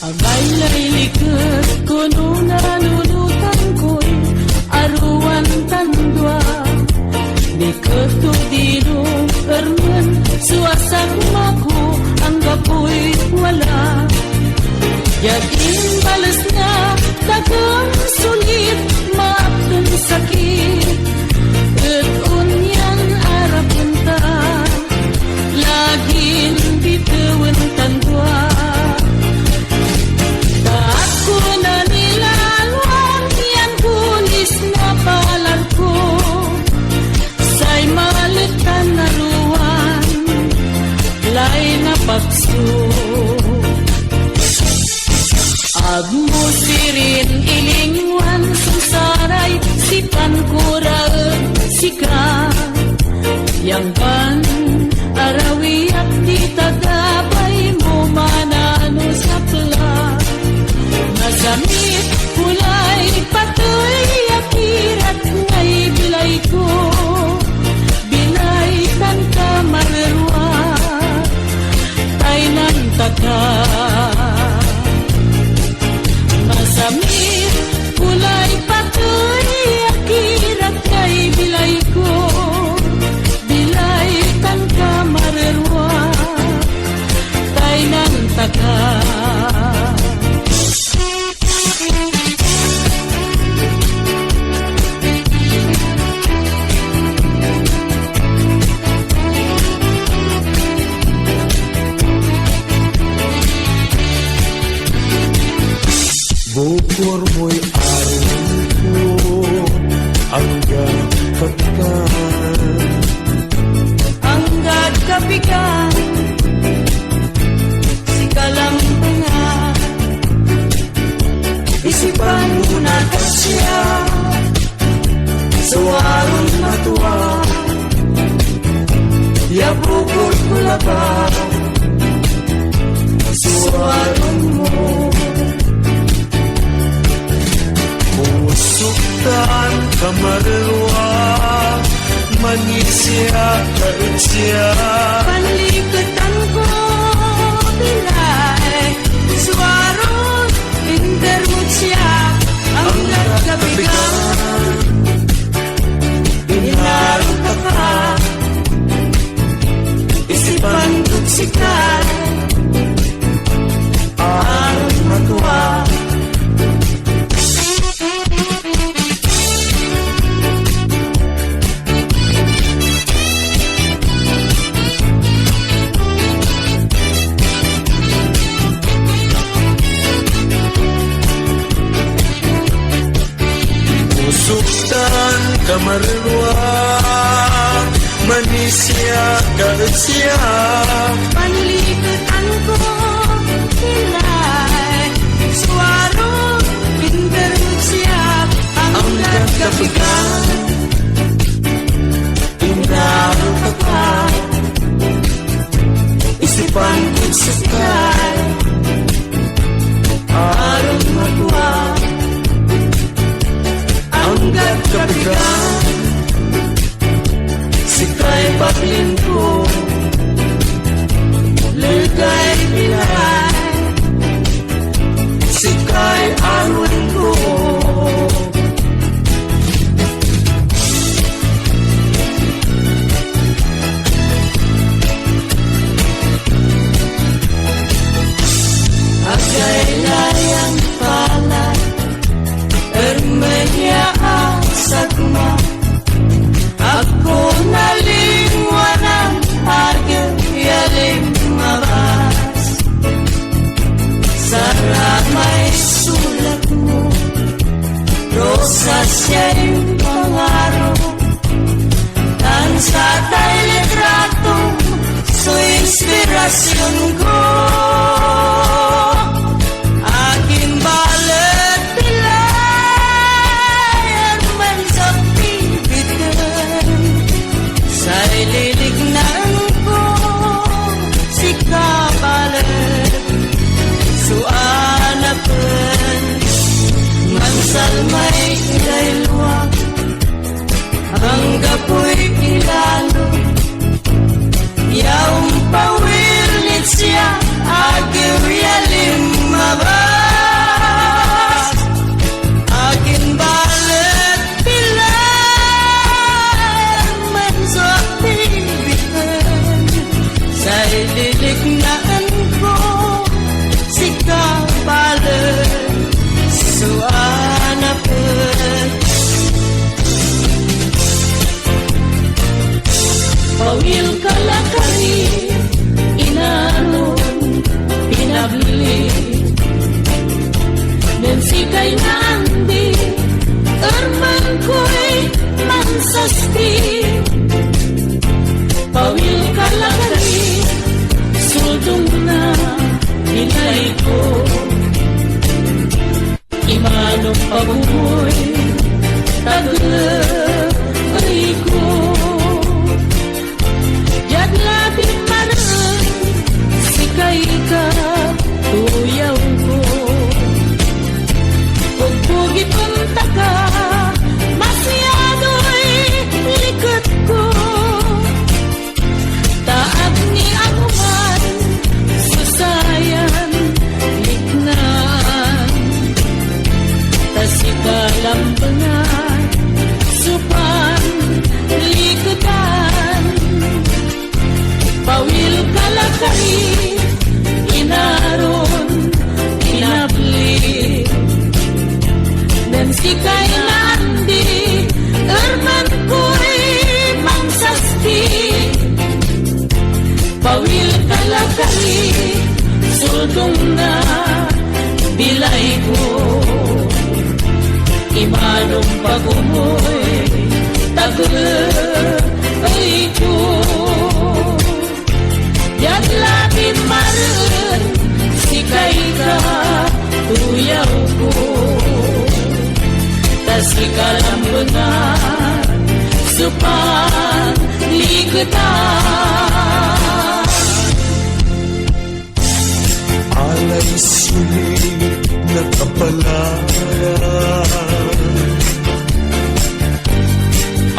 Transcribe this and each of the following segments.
Abay layliket kuno nalulutan ko'y aruan tandwa. Di ketudilong ermen suasak maku anggapoy wala. Yaging balas na dagang sulit maapten sakit. Ket unyan arapunta laging bitewen tandwa. Aku na nilalwan yan kulis na palar ko. Say malitan na ruwan lay na pagso. Agmo sirin ilingwan susaray sipan kuraan sika. Yang ban arawi at di tagabay mo manano sa plat. Nasamit kulay patoy akirat ngay bilay ko. Bilay kan ka marerwa tay nan taka. Masamit kulay patoy akirat ngay bilay ko. Bilay kan ka marerwa tay nan taka. Bukor mo'y araw ko hanggang kapikan. Hanggat kapikan sikalang tanga. Isipan mo na kasya sawarong matuwa. Ya bukor ko laban sawarong mo. Musuktan kamarwa manisya kaitsya. Panlikutan ko bilay suwarong intermutsya. Ang nagkabigang inarong ka. Isipan tutsikay arong matuwa. Musuktan kamarwa manisya kaitsya. Panlikutan ko bilay suwarong intermutsya. Ang nagkabigang inarong ka. Isipan tutsikay arong matuwa. Hanggat kapikan sikay paglin ko. Legay bilay sikay arwin ko. Agay layang palay ermenya asagma. Ako nalingwanang agil yaling mabas. Saramay sulat mo rosas siya'y pangaro. Tansa tayo litrato so inspirasyon ko. Aking balet bilay arman sa pibitan. Sa'y lilignan ko si kabalet suanapan. Mansal may ilayluwag hanggang po'y ilalo. Yaong pawil siya agil yalim mabay. Liknaan ko si kabalan so anapet pawil kalakari inanon pinabli dan sikay nandi erman ko'y mansasti pawil kalakari suldong na nilay ko imanong pabumoy taglay ko jadlabi manan sikay ka tuyaw ko pagpugit punta ka masyado'y likot ko taag ni anuman susayan liknaan tasikalambangan supan likutan pawil kalakari inaron inabli dan sikay nandi erman ko'y mangsasti pawil kalakari suldong na bilay ko imanong pagumoy taglay ko jadlabin maran sikay ka tuyaw ko tasikalambunan supan likutan alay sulit na kapalaran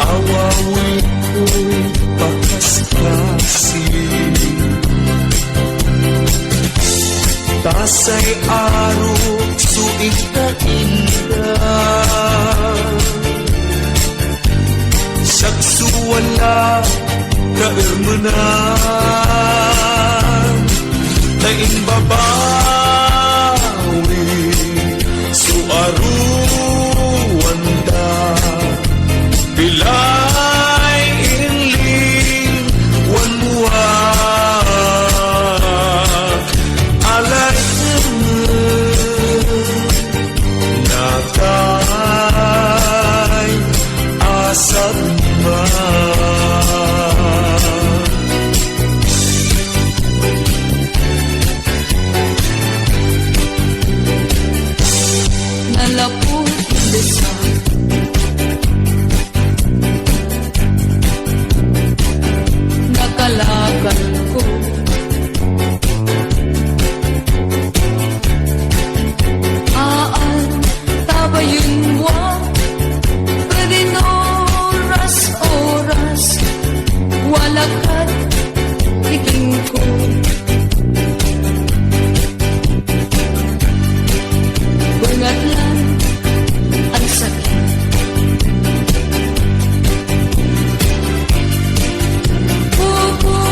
awawi ko'y pakaskasi tasay arok suig ka indah saksuwala ka ermanan tain babawi suaruanda bilay inling wanmuak alay natay asat ba nalapot desa nakalagan ko aan tabayun mo pwedeng oras walakat iking ko bungat lang ang sakit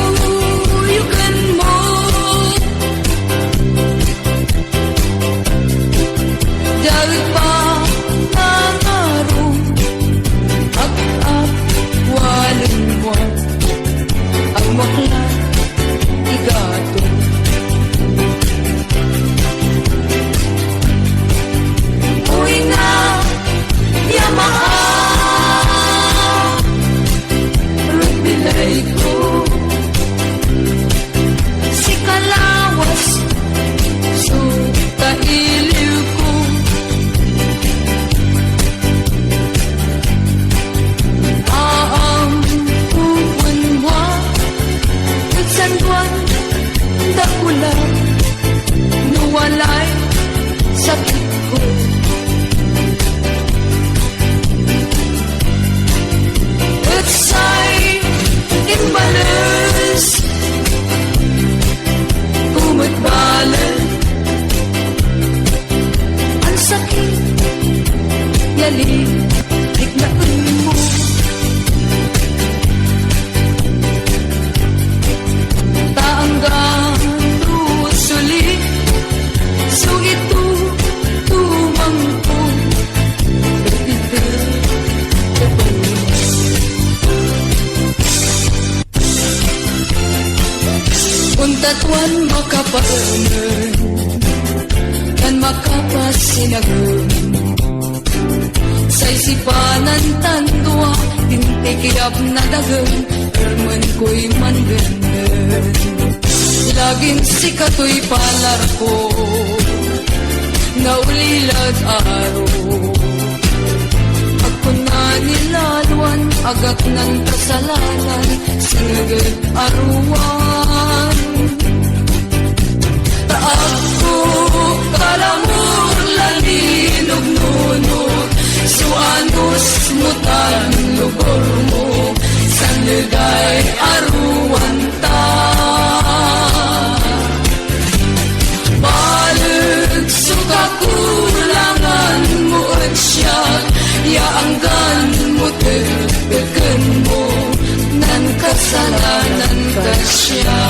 pupuyukan mo dahil pa nangarong walang buwan ang maklat igato uwi na yamaan rubilay ko si kalawas so kailiw ko sanduan dakula nuwalay sakit ko utsay imbalas umatbalan ang sakit yali higlaan mo taanggang wan makapaemen kan makapasinagen sa isipanan tandua tintikiyap na dagen ermen ko'y manggenden laging sikato'y palar ko naulilad aro ako na nilalwan agak ng kasalanan sinagad aruan taak ko kalamur lalinog nunod suanos mutan lugor mo sanligay aruan ta balik suka kulangan mo at siya yaanggan mo teken mo nan kasalanan ka siya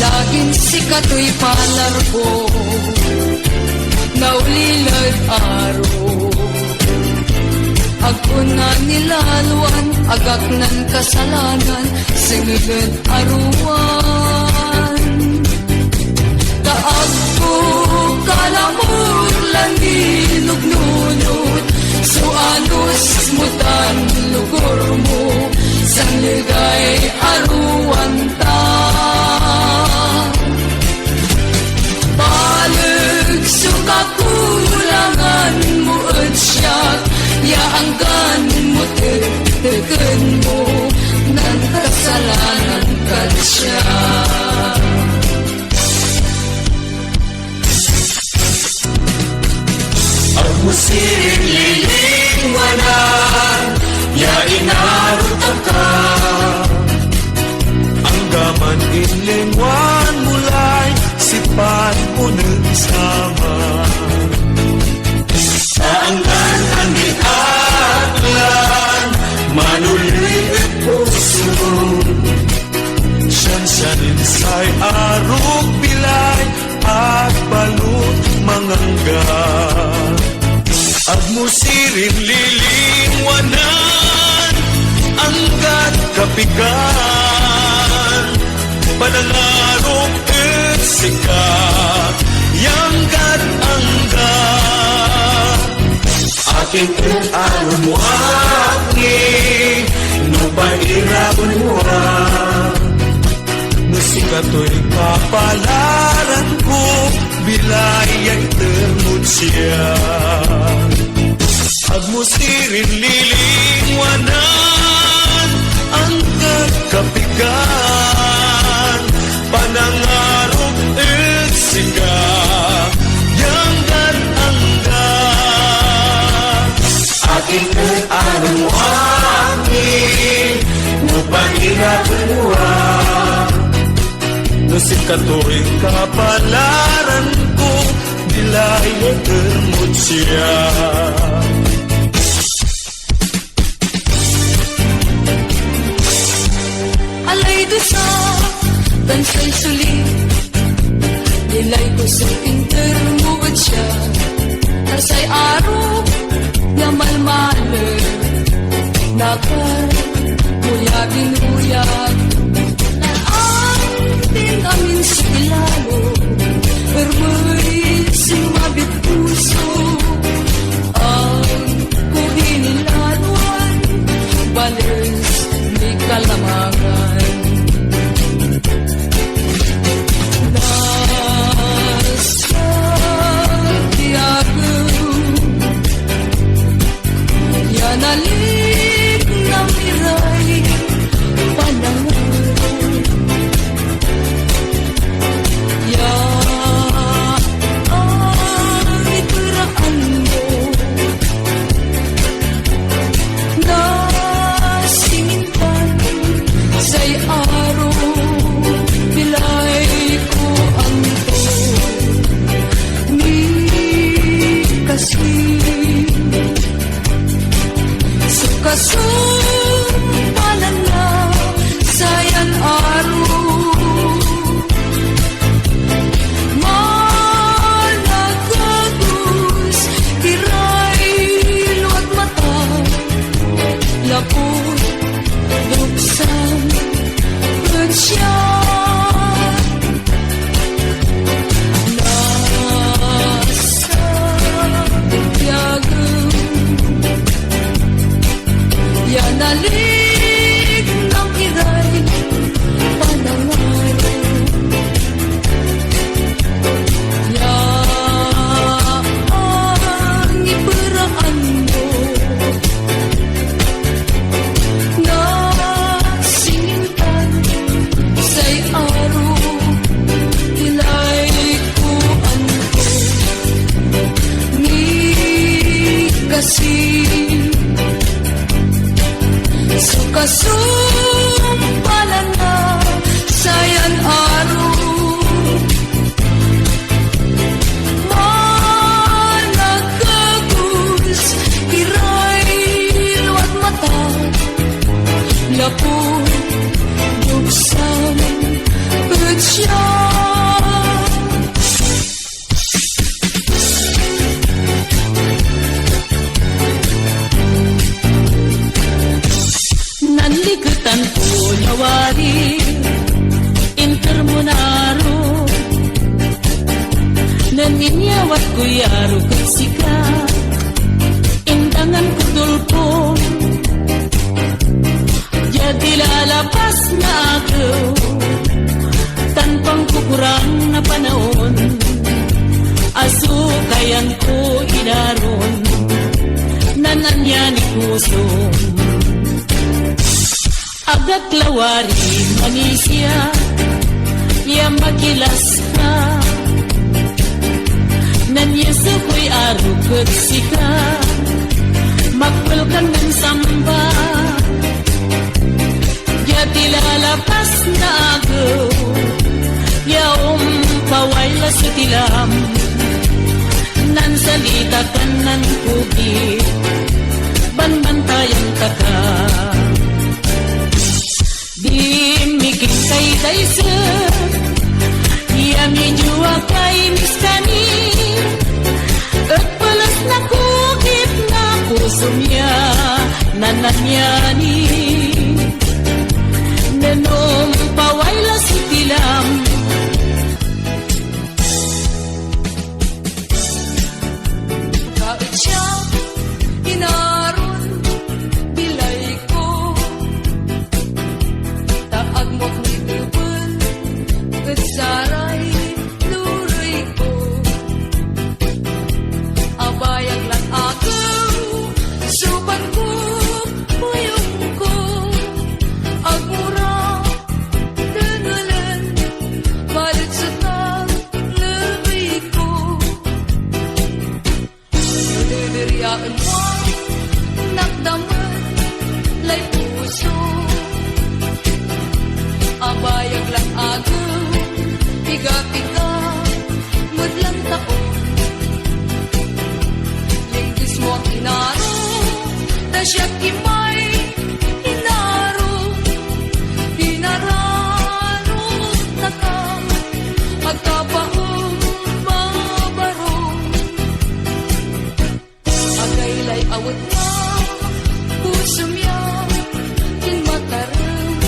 laging sikato'y palar ko naulilad aro ako na nilalwan agak ng kasalanan sinugad aruan taag ko kalamur langinog nunod suanos mutan lugor mo sanligay aruan ta balik suka kulangan mo at siyak yaanggan mo teken mo nan kasalanan ka siya Ang musiring lilingwanan ya inarutan ka ang gaman inlingwan mulay sipat mo nagsama saangkan ang giaklan manulit at puso siyansanin sa'y arog bilay at balut mangangga at musirin lilingwanan anggat kapigan panangarok at sikat yanggat angga aking alam mo aking nupairapon mo nusikato'y kapalaran ko bilay ay temut siya agmusirin lilingwanan ang kakapigan panangarok at sikat yanggat angga aking alam mo aking nupairapon mo nusikato'y kapalaran ko dilay ay temut siya alay dusa bansay suli nilay ko sa pinter mo at siya kasay aro yamalmale nakar muyagin uyag din amin sa ilalo Ermay sumabit puso ang kuhinilalwan balis may kalamangan nasa tiyago yanalik na miray panangan aro kusika indangan kutulpon jadi lalapas na ako tanpang kukurang na panahon aso kayan ko inaron nananya ni puso agad lawari manisya yang makilas ka nanyesa ko'y aro kutsika magpulkan ng samba jadi lalapas na ako yaong pawayla sa tilam nan salita kan nan pugi banbantayan taka di miking kay daysa yami jua kay miskani at palas na kukit na kusumya nananyani nanom pawayla sa tilam kahit siya inaron bilay ko taag mo't nitubun at saray luray ko abayag lang ako suban ko puyong ko agmura danalan balit sa taglabay ko niliriyaan mo nakdaman lay puso abayag lang ako piga-piga mudlang taon linggis mo ang inaro na siya kimay inaro pinararo takam magkapahong mabarong agaylay awat na puso miya kinmatarang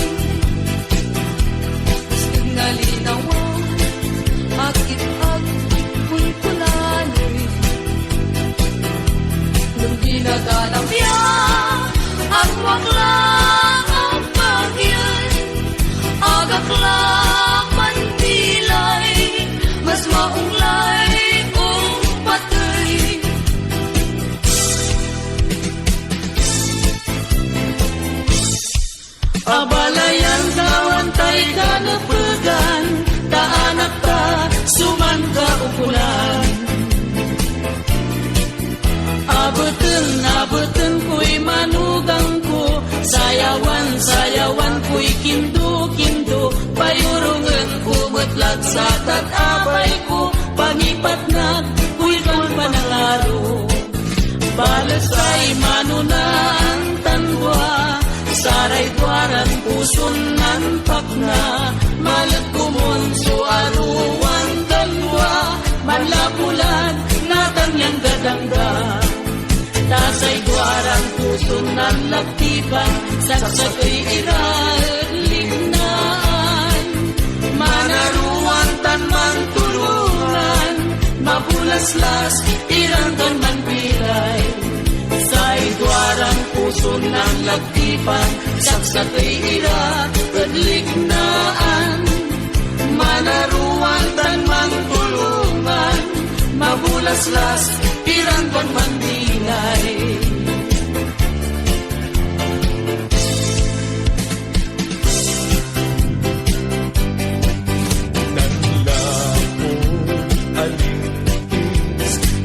gustong nalinawan at itag kulkulanay nung ginaganap niya ang waklang ang bagyan agak lang mantilay mas maunglay kung patay abalayan kawantay ka na pegan taanak ka suman ka ukulan abeten ko'y manugang ko sayawan ko'y kindo payurungan ko matlag sa tatapay ko pangipatnag ko'y kang panangaro balas ay manunang tanwa saray duaran puson nan pakna malag kumonso aruan dalwa malapulan natang yang gadangga tasay duaran puson nan laktipan saksakay iralignan manaruan tan man tulungan mabulaslas irantan man pilay say duaran puson nan laktipan saksakay iralignan manaruan tan man tulungan mabulaslas irantan man pilay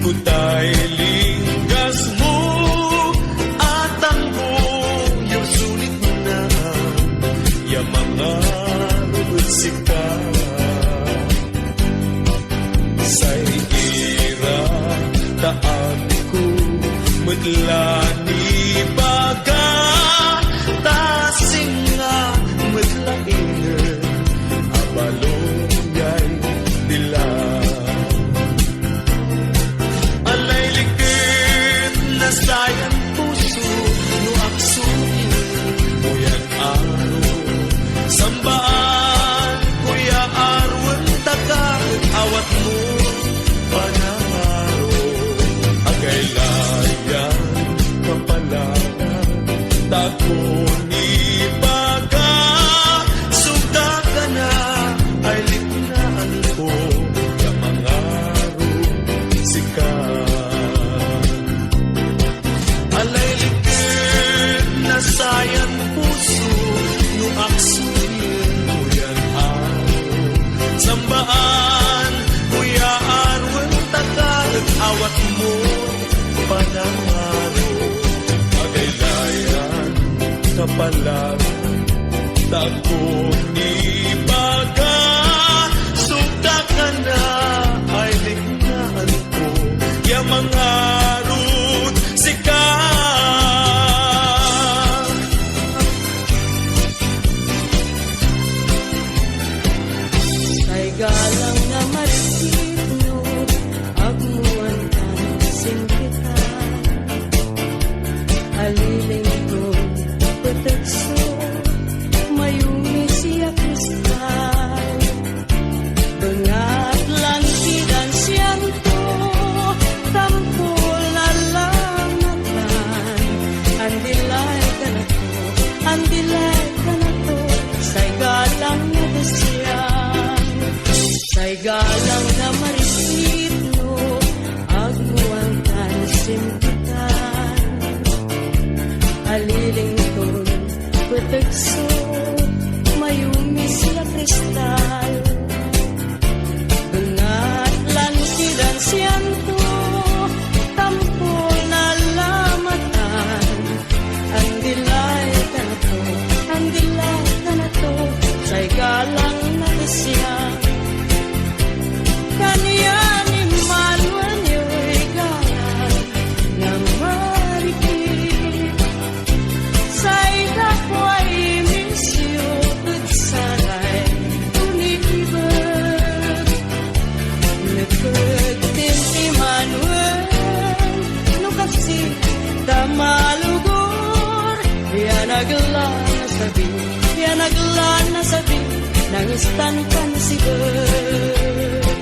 Kutay linggas mo at ang buyo sulit na yung mga rumusika sa ira taan ko madlani baga tasing nga madlain abalong yay nila sayang puso no aksuin kuyan aro sambaan kuya arwan takang awat mo panangaro palag Dako ni baga Sugda ka na ay ligtaan ko Ya mga rut sika Kay galang nga marisino agmuan kan singkita aliling ko petekso mayumi siya kristal bengat lantidan sianto tampo lalamatan andilay ka na to say galang nga desyan say galang nga marisino agmuan kan simpitan aliling ton petekso mayumi siya kristal bengat lantidan sianto tampo nalamatan andilay ka na to say galang na desyan kaniya ni Manuel yo'y galang nga marikit say dakwa'y misyo at saray unibag nagpagtin Emmanuel no kasi tamalugor yan agla na sabi nang istantan si Bert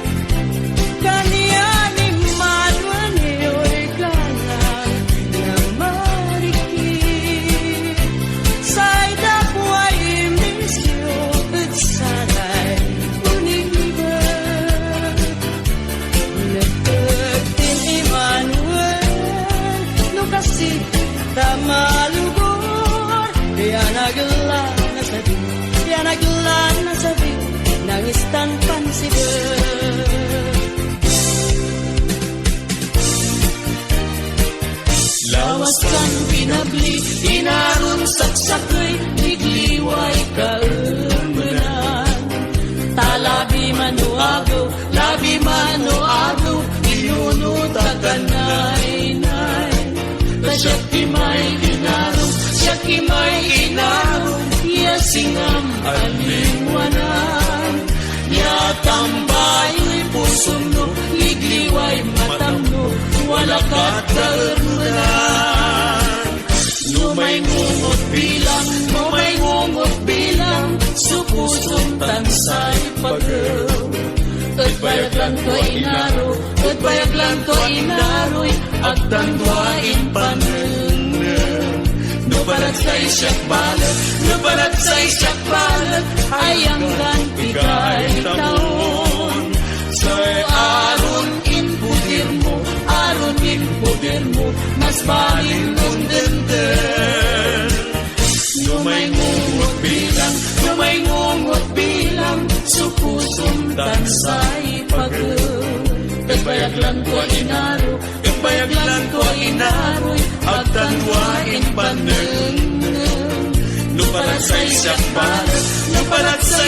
kaniya ni Manuel yo'y galang na marikit say dakwa'y misyo at saray unibag nagpagtin Emmanuel no kasi tamalugor yan agla na sabi nang istantan si Bert lawas kan pinabli inaron saksakay ligliway kaermenan talabi manuagaw labi manuagaw inuno taganay-nay siya kimay inarong siya kimay inarong ya singam alingwanan ya tambayo'y pusong no ligliway matam no wala kat kaermenan numay ngungot bilang supusong tansay pagaw at bayaglan ko inaroy at tanduain panengen no balatsay siyak balat ay ang gantigay taon say aron in pudir mo mas balin mong denden numay ngungot bilang supusong tansay pagaw Kagbayaglan ko inaroy at tanduain panengen Nupalatsay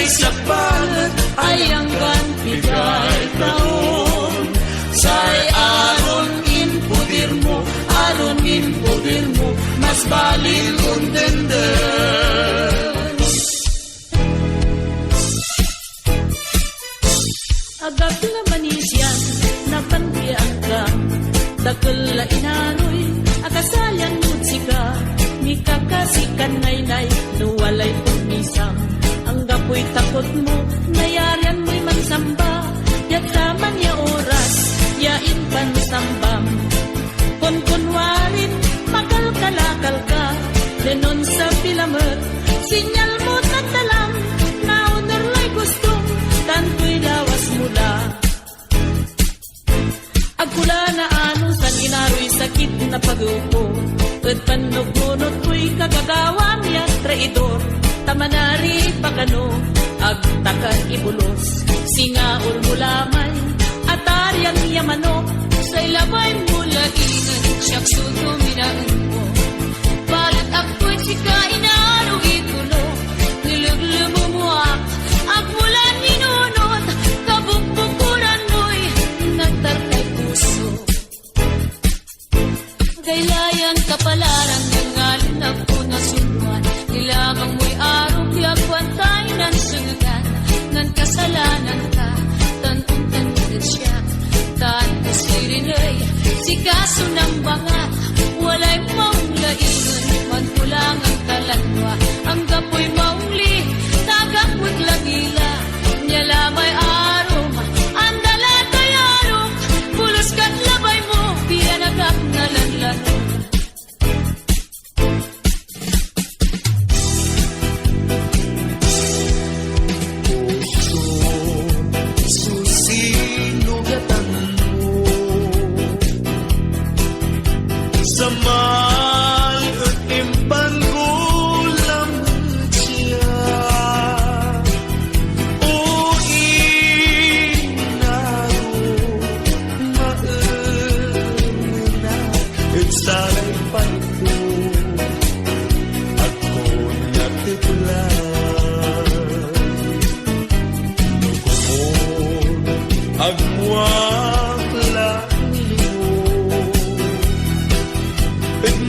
siyak balat ay ang gantigay taon say aron in pudir mo mas balin mong denden agap na manisyan na pandiyan ka dakal la inaroy akasayan mutsika ni kakasikan naynay no walay pumisam ang gapoy takot mo nayarian mo'y mansamba yak kaman ya oras yain pansambam kunwarin makalkalakal ka denon sa pilamet sinyal mo tatalam na unerlay gustong tanto'y lawas mula agkula na ano san inaroy sakit na pag-upo at panugunot ko'y kagagawang yan traidor tamanari pagano agtakan ibulos singaul mulamay atarian yamanok sa ilabay mula inan siyak suto minaan mo balat ako'y sika inaroy bangat, walay maong laingan, mantulang ang talanwa, ang gapoy mauli, tagapot lagila, nyalamay arom, andala tayarom, pulos kat labay mo, piyanagak nalanlano. Samal at impan ko lang siya. O inaro mauna at salay pa ito ako natiplan. Nukumon agwak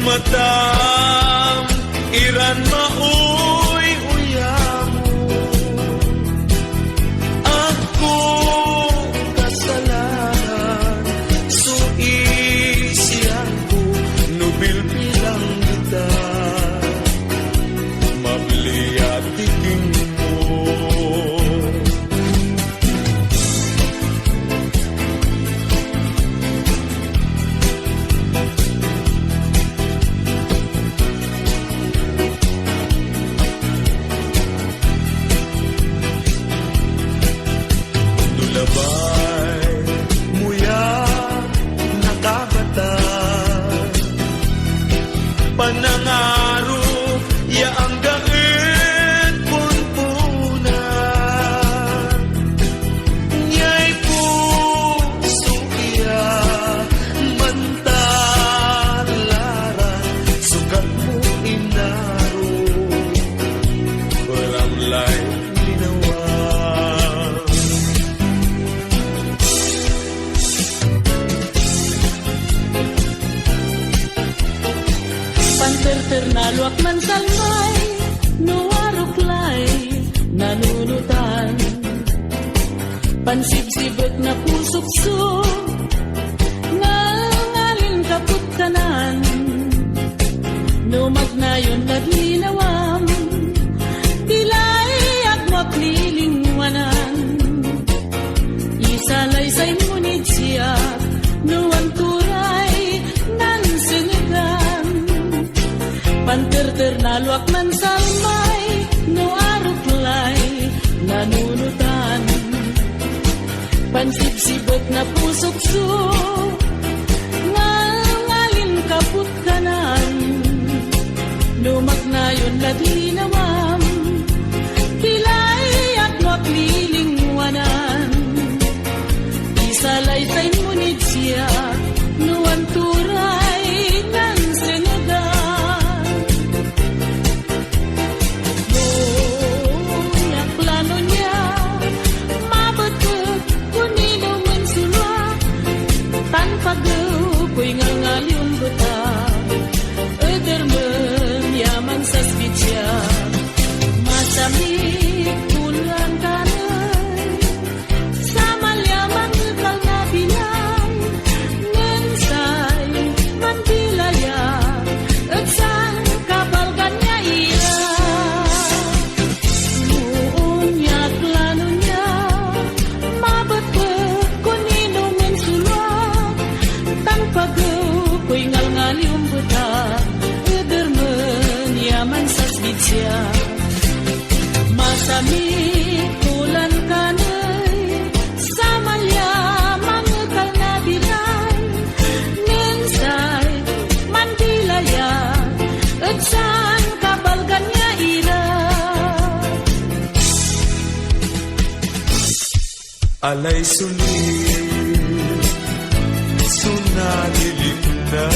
matam iran maoy uyamo ako kasalanan so isiyan ko nubilbilang kita mabliatikin mo. Labay muya nakabata panangaro ya ang gaet punpunan nyay puso iya mantalaran sukat mo inaro beramlay linawan. Panterternalo ak mansalmay, nuwaruklay, nanunutan. Pansibsibet na pusukso, ngalngalin kaput kanan. Numagnayon naglinawam, dilay at maklilingwanan. Isalaysay ngunit siya, nuwanturay, nansinigan. Panterternalo ak mansalmay, nuaruklay, nanunutan. Pansibsibot na pusokso, ngalngalin kaput kanan. Numagnayon laglinawam, pilay at maklilingwanan. Isalaysay ngunit siya, nuwanturay, nansinigan. Ko'y ngangalyong buta Edermen yaman sa spitsya Masamik tulan kanay Sa malyaman kal na bilay Ngensay manbilaya At sang kabalgan niya ira Noon niya klano niya Mabatpag kunino mensulwag Tanpagaw ko'y ngalngalyong buta Edermen yaman sa spitsya Masamik tulan kanay Sa malyaman kal na bilay Ngensay manbilaya At sang kabalgan niya ira Alay sulit, sunadilim na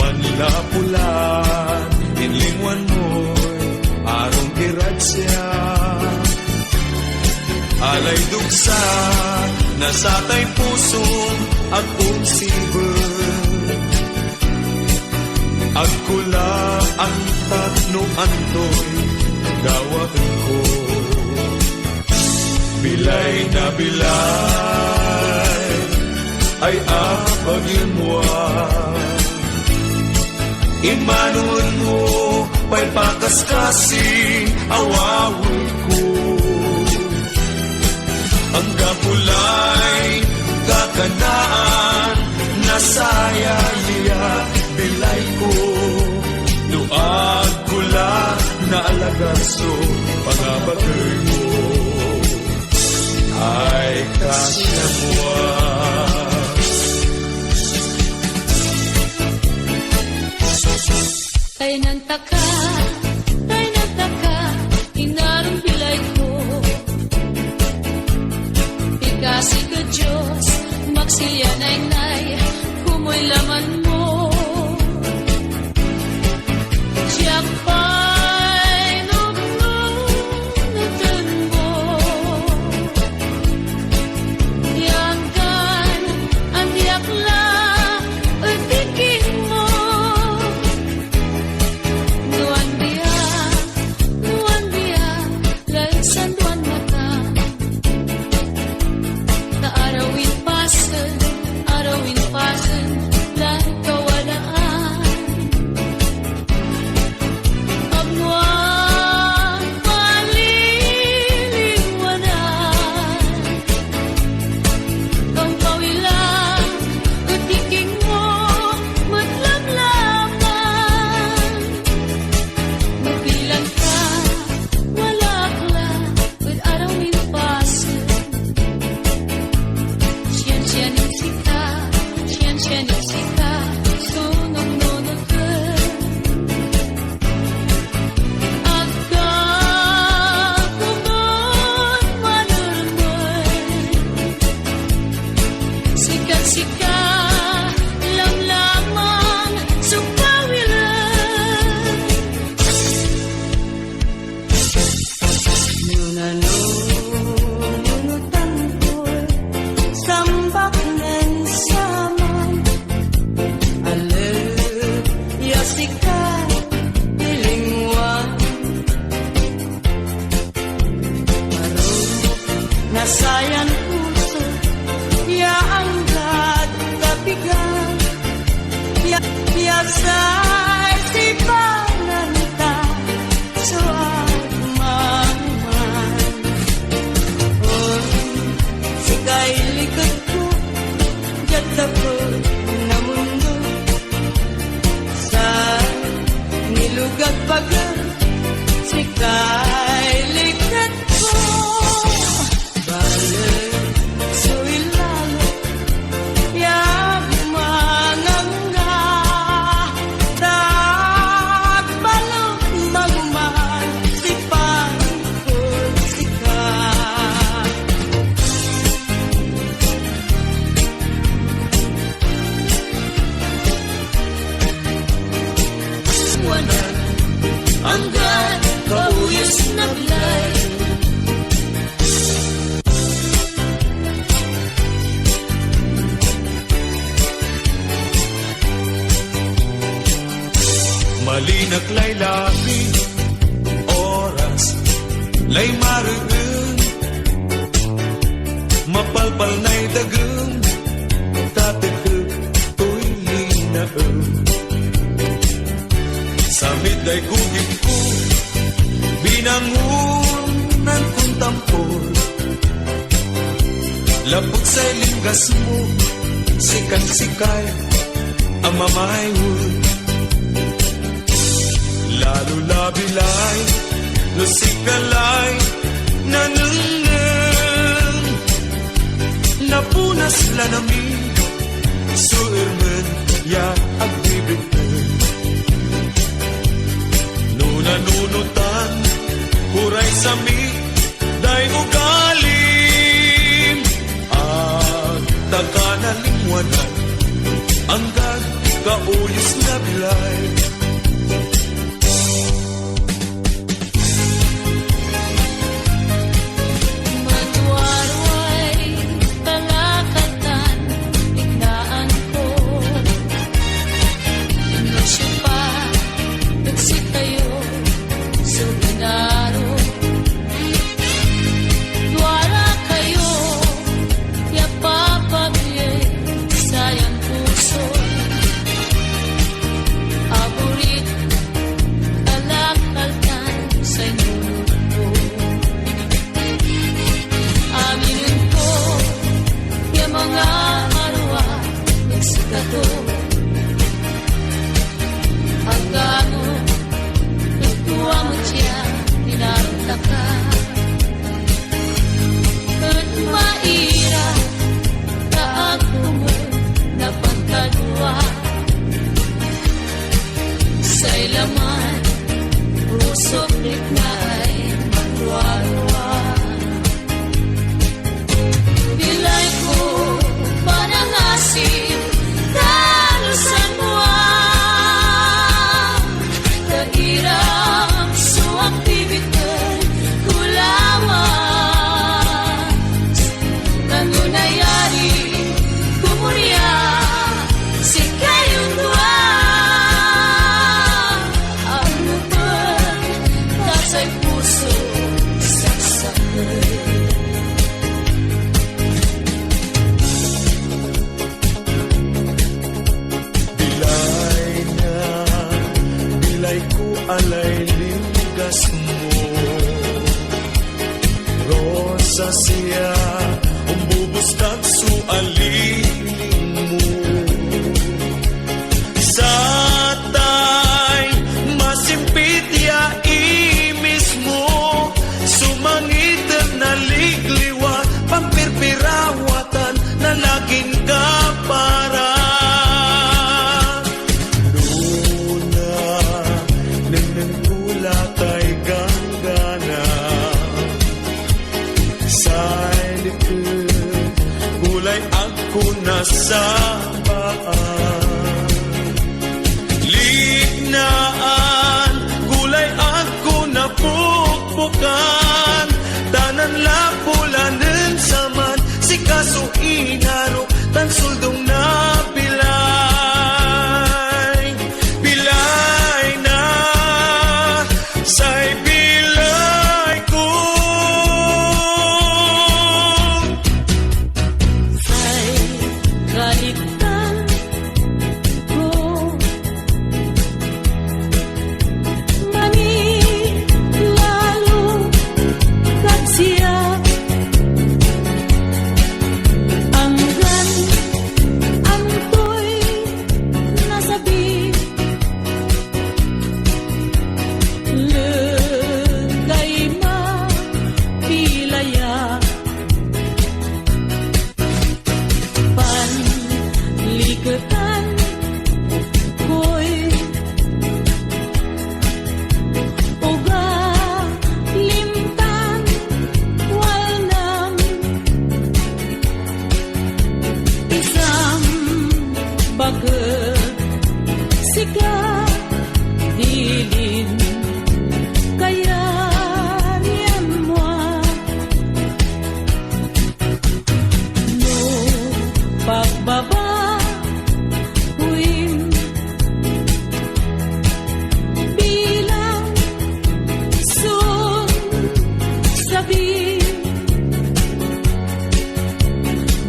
manlapulan, inlingwan mo'y arong kiratsya. Alay dugsa, nasatay puso at unsibet. Agkula ang tatno antoy, gawaan ko. Bilay na bilay, ay apagin mo. Imanuan mo, pa'y pakaskasi, awawin ko. Ang kapulay, kakanaan, nasayaya, bilay ko. Nuag ko lang na alagaso, pangabagay mo. Ay kasya mo. Kay nantaka, inarong bilay ko. Ikasi ka Diyos, magsilya nay, kumoy laman mo. Siya pa'y nununutan mo. Yanggan ang yakla, utikin mo. Nuan biya, laysan duan mata. Na arawin pasen, lang kawalaan. Agmuang paliliwanan. Kang pawilang, utiking mo, matlamlaman. Mabilang ka, wala ka, with arawin pasen. Siyan sika, sunong-nunod ka. Agka kumon manunod. Sika, lamang supawilan. Nunanunutan ko'y sambak ng saman. Yasika, ilingwan. Marunok, nasayan puso, yaanggad kapigan. Yasay si pananta, suwag maman. Sikay likod ko, jat ako na mundo. Sa nilugat bagan, sikay likat ko. Balik, suilalo, yagmanganga. Tagbalong magmahal, si Pangkol sika. Hanggang kauyos na bilay. Malinak lay labi, oras, lay marugun. Mapalpal na'y dagun, tatikog, uy linaon. Samit ay gugit ko, binangunan kong tampol. Lapot sa'y linggas mo, sikat-sikay ang mamaywood. Lalo labilay, lusikalay, nanungan. Napunas lanami, suirmen, ya agbibigay. Nunanunutan, huray sami, day ugalim. Agtaka na lingwanan, hanggang kauyos na bilay. Matwarway, talakatan, tiglaan ko. Inosyo pa, nagsi kayo, suminaro. Dwara kayo, yapapagye, sa siya umbubos kag sualiling mo sa tay masimpit ya imismo sumangit na ligliwa pampirpirawatan na laging kapara nuna nanangula kay ganggana sa likod gulay ako nasa baan lignaan gulay ako napukpukan tanan lapulanen saman si kaso inaro tan suldong na bilay bilay na say bilay ko Say kaliktan ko Mani lalo kag siya Anggan antoy nasabi Legay mapilaya Panliketan ko'y uga limtan walnam isang baget sika dilin kaya riyan mo no pagbaba huwin bilang sun sabi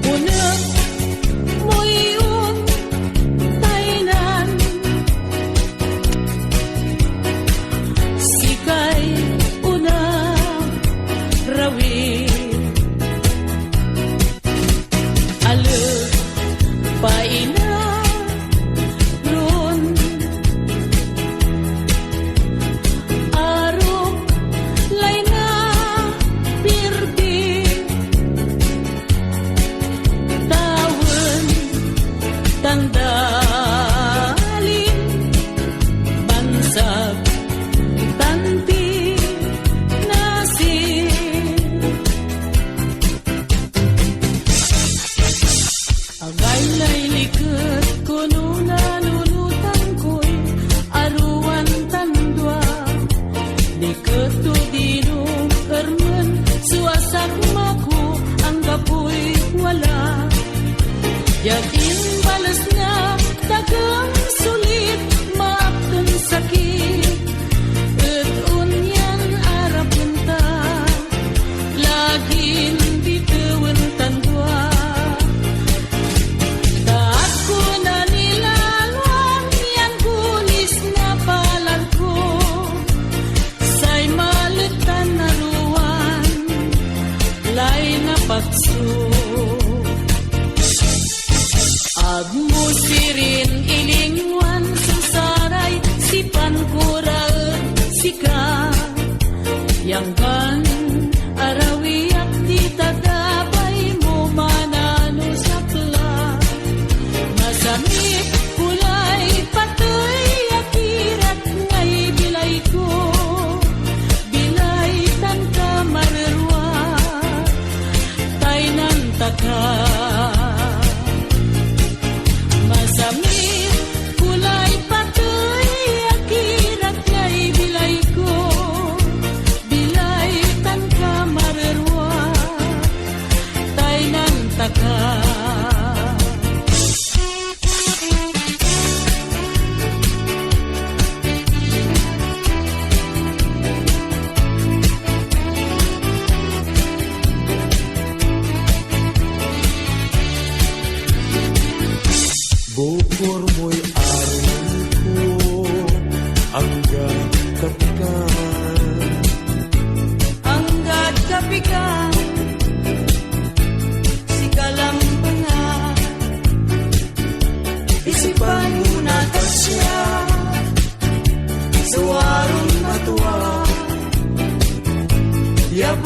bunag mo'y untaynan sikay una rawi ale paina ron aro layna pirdi tawen tangdalin bansag tanti nasir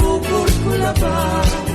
bukod ko labang